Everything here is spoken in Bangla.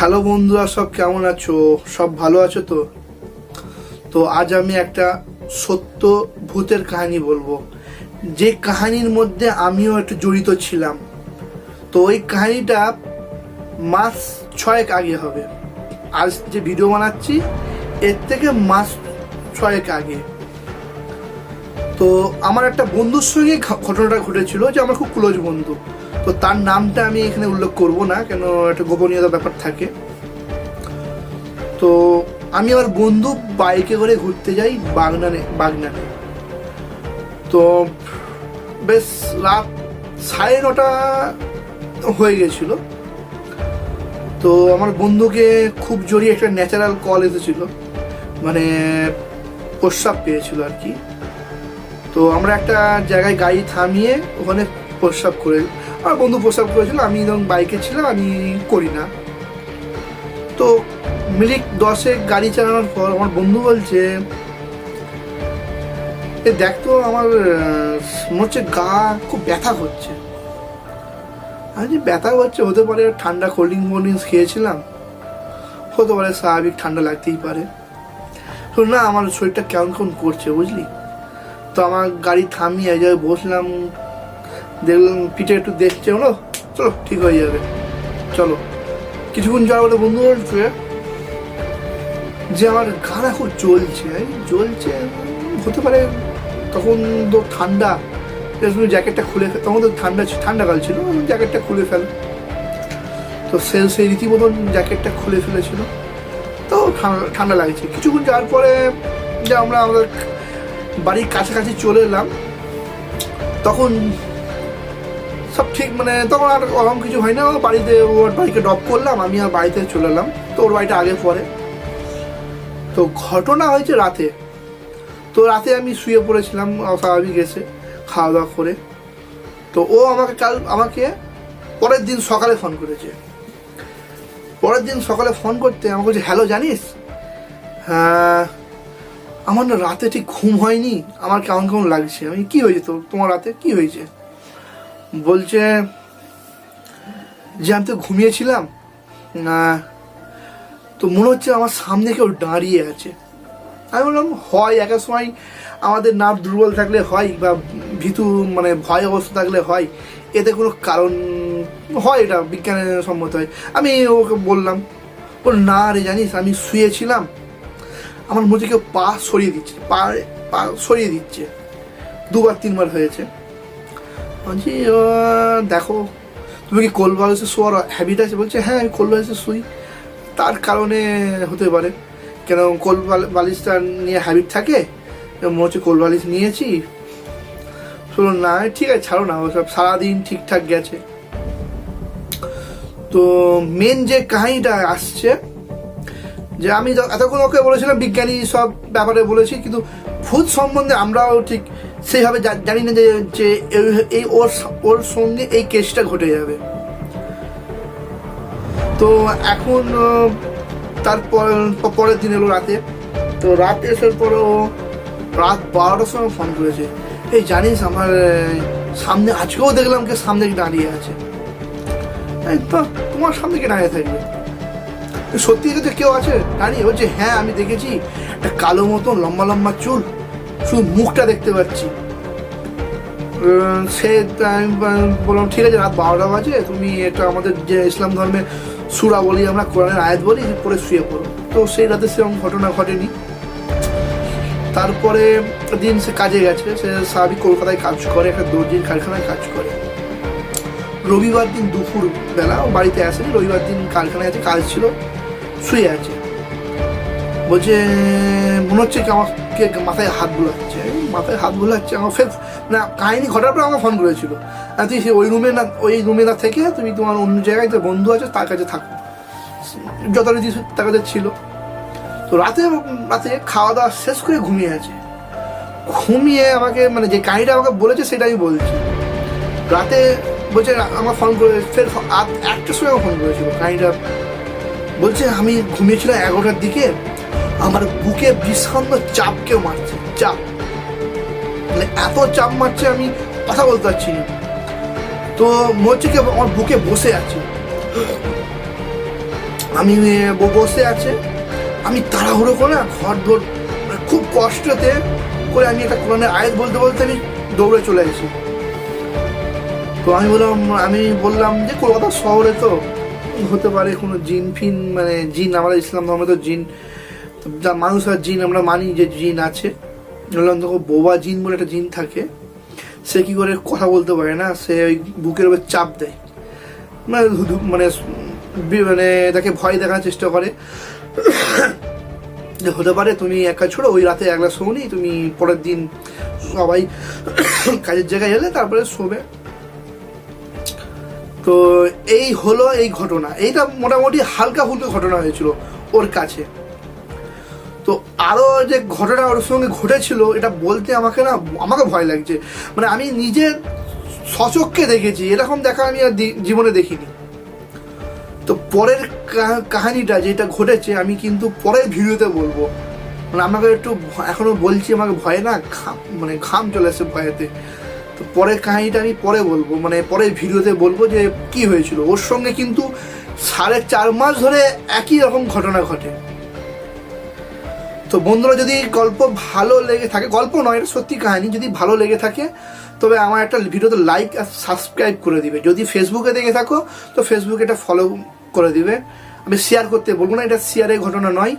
হ্যালো বন্ধুরা, সব কেমন আছো? সব ভালো আছো তো? তো আজ আমি একটা সত্য ভূতের কাহিনী বলবো, যে কাহিনীর মধ্যে আমিও একটু জড়িত ছিলাম। তো ওই কাহিনীটা মাস 6 আগে হবে। আজ যে ভিডিও বানাচ্ছি এর থেকে মাস 6 আগে। তো আমার একটা বন্ধুর সঙ্গে ঘটনাটা ঘটেছিল, যে আমার খুব ক্লোজ বন্ধু। তো তার নামটা আমি এখানে উল্লেখ করব না, কেন একটা গোপনীয়তা ব্যাপার থাকে। তো আমি আমার বন্ধু বাইকে করে ঘুরতে যাই বাগনানে। তো বেশ রাত 9:30 হয়ে গেছিল। তো আমার বন্ধুকে খুব জোরে একটা ন্যাচারাল কল এসেছিল, মানে প্রস্রাব পেয়েছিল আর কি। তো আমরা একটা জায়গায় গাড়ি থামিয়ে ওখানে প্রস্রাব করে, আমার বন্ধু প্রস্রাব করেছিল, আমি যখন বাইকে ছিলাম আমি করি না। তো মিনিট 10 গাড়ি চালানোর পর আমার বন্ধু বলছে, দেখ তো আমার মনে হচ্ছে গা খুব ব্যথা করছে। আমি ব্যথা করছে, হতে পারে ঠান্ডা কোল্ড ড্রিঙ্কস খেয়েছিলাম, হতে পারে স্বাভাবিক ঠান্ডা লাগতেই পারে। তো না, আমার শরীরটা কেমন কেমন করছে বুঝলি। তো আমার গাড়ি থামিয়ে এক জায়গায় বসলাম, দেখলাম পিঠে একটু দেখছে, হলো চলো ঠিক হয়ে যাবে চলো। কিছুক্ষণ যাওয়ার বলে বন্ধু বলছে যে আমার গানা খুব জ্বলছে। হতে পারে তখন তো ঠান্ডা, জ্যাকেটটা খুলে, তখন তো ঠান্ডাকাল ছিল, জ্যাকেটটা খুলে ফেলে। তো সেই রীতিমতন জ্যাকেটটা খুলে ফেলেছিল, তো ঠান্ডা লাগছে। কিছুক্ষণ যাওয়ার পরে যে আমরা আমাদের বাড়ির কাছাকাছি চলে এলাম, তখন সব ঠিক, মানে তখন আর ওরকম কিছু হয় না। বাড়িতে ওর বাইকে ড্রপ করলাম, আমি আর বাড়িতে চলে এলাম। তো ওর বাড়িটা আগে পরে। তো ঘটনা হয়েছে রাতে। তো রাতে আমি শুয়ে পড়েছিলাম অস্বাভাবিক এসে খাওয়া দাওয়া করে। তো ও আমাকে পরের দিন সকালে ফোন করেছে। পরের দিন সকালে ফোন করতে আমাকে বলছে, হ্যালো জানিস, হ্যাঁ আমার না রাতে ঠিক ঘুম হয়নি, আমার কেমন কেমন লাগছে। আমি কি হয়েছে তোমার রাতে কি হয়েছে? বলছে যে আমি তো ঘুমিয়েছিলাম না, তো মনে হচ্ছে আমার সামনে কেউ দাঁড়িয়ে আছে। আমি বললাম হয়, একের সময় আমাদের নার্ভ দুর্বল থাকলে হয়, বা ভীতু মানে ভয় অবস্থা থাকলে হয়, এতে কোনো কারণ হয়, এটা বিজ্ঞানের সম্মত হয়। আমি ওকে বললাম, বল না রে জানিস আমি শুয়েছিলাম, আমার মধ্যে কেউ পা সরিয়ে দিচ্ছে 2-3 বার হয়েছে। বলছি দেখো তুমি কি কোল্ড বালিশে শোয়ার হ্যাবিট আছে? বলছে হ্যাঁ আমি কোল্ড বালিশে শুই। তার কারণে হতে পারে, কেন কোল্ড বালিশটা নিয়ে হ্যাবিট থাকে, মনে হচ্ছে কোল্ড বালিশ নিয়েছি। শোনো না, ঠিক আছে ছাড়ো না, ওসব সারাদিন ঠিকঠাক গেছে। তো মেন যে কাহিনীটা আসছে, যে আমি এতক্ষণ ওকে বলেছিলাম বিজ্ঞানী সব ব্যাপারে বলেছি, কিন্তু ভূত সম্বন্ধে আমরাও ঠিক সেইভাবে জানি না যে এই ওর সঙ্গে এই কেসটা ঘটে যাবে। তো এখন তারপর পরের দিন এলো রাতে। তো রাত এসার পরও রাত 12টার সময় ফোন করেছে, এই জানিস আমার সামনে আজকেও দেখলাম কে সামনে দাঁড়িয়ে আছে। তো তোমার সামনে কে দাঁড়িয়ে থাকবে? সত্যি তো কেউ আছে দাঁড়িয়ে? বলছে হ্যাঁ আমি দেখেছি, একটা কালো মতন লম্বা লম্বা চুল, শুধু মুখটা দেখতে পাচ্ছি। সে আমি বললাম ঠিক আছে, রাত 12টা বাজে, তুমি এটা আমাদের যে ইসলাম ধর্মে সূরা বলি, আমরা কোরআনের আয়াত বলি, পরে শুয়ে পড়ো। তো সেই রাতে সেরকম ঘটনা ঘটেনি। তারপরে দিন সে কাজে গেছে, সে স্বাভাবিক কলকাতায় কাজ করে, একটা দর্জির কারখানায় কাজ করে। রবিবার দিন দুপুর বেলা ও বাড়িতে আসেনি, রবিবার দিন কারখানায় আছে, কাজ ছিল, শুয়ে আছে। বলছে মনে হচ্ছে কি আমাকে মাথায় হাত বুলাচ্ছে। আমার ফের না কাহিনী ঘটার পর আমাকে ফোন করেছিল, তুই সে ওই রুমে না থেকে তুমি তোমার অন্য জায়গায় যে বন্ধু আছে তার কাছে থাকো, যথারীতি তার কাছে ছিল। তো রাতে খাওয়া দাওয়া শেষ করে ঘুমিয়ে আমাকে, মানে যে কাহিনীটা আমাকে বলেছে সেটা আমি বলছি। রাতে বলছে আমার ফোন করে, ফের 1টার সময় ফোন করেছিল। কাহিনীটা বলছে আমি ঘুমিয়েছিলাম 11টার দিকে, আমার বুকে বিষান্ন চাপ কেউ মারছে, মানে এত চাপ মারছে আমি কথা বলতে পারছি না। তো মনে হচ্ছে কি আমার বুকে বসে আছে। আমি বসে আছে, আমি তাড়াহুড়ো করে না ঘর ধর খুব কষ্টতে করে আমি একটা কোরআনের আয়াত বলতে বলতে আমি দৌড়ে চলে এসেছি। তো আমি বললাম যে কলকাতা শহরে তো হতে পারে কোনো জিন ফিন, মানে জিন, আমরা ইসলাম ধর্মে তো জিন, যা মানুষ আর জিন আমরা মানি যে জিন আছে। বললাম তখন বোবা জিন বলে একটা জিন থাকে, সে কি করে কথা বলতে পারে না, সে ওই বুকের উপর চাপ দেয়, মানে মানে মানে তাকে ভয় দেখানোর চেষ্টা করে যে হতে পারে তুমি একা ছোড়ো, ওই রাতে একলা শোনি, তুমি পরের দিন সবাই কাজের জায়গায় এলে তারপরে শোবে। তো এই হলো এই ঘটনা, এইটা মোটামুটি হালকা ফুলকা ঘটনা হয়েছিল ওর কাছে। তো আরো যে ঘটনা ওর সঙ্গে ঘটেছিল এটা বলতে আমাকে ভয় লাগছে, মানে আমি নিজের সচক্ষে দেখেছি, এরকম দেখা আমি আর জীবনে দেখিনি। তো পরের কাহিনীটা যেটা ঘটেছে আমি কিন্তু পরের ভিডিওতে বলবো, মানে আমাকে একটু এখনো বলছি, আমাকে ভয় না মানে ঘাম চলে আসছে ভয়েতে। তো পরের কাহিনীটা আমি পরে বলবো, মানে পরের ভিডিওতে বলবো যে কি হয়েছিল ওর সঙ্গে। কিন্তু 4.5 মাস ধরে একই রকম ঘটনা ঘটে। তো বন্ধুরা, যদি গল্প ভালো লেগে থাকে, গল্প নয় এটা সত্যি কাহিনী, যদি ভালো লেগে থাকে তবে আমার একটা ভিডিওতে লাইক আর সাবস্ক্রাইব করে দিবে। যদি ফেসবুকে দেখে থাকো তো ফেসবুকে এটা ফলো করে দিবে। আমি শেয়ার করতে বলবো না, এটা শেয়ারের ঘটনা নয়।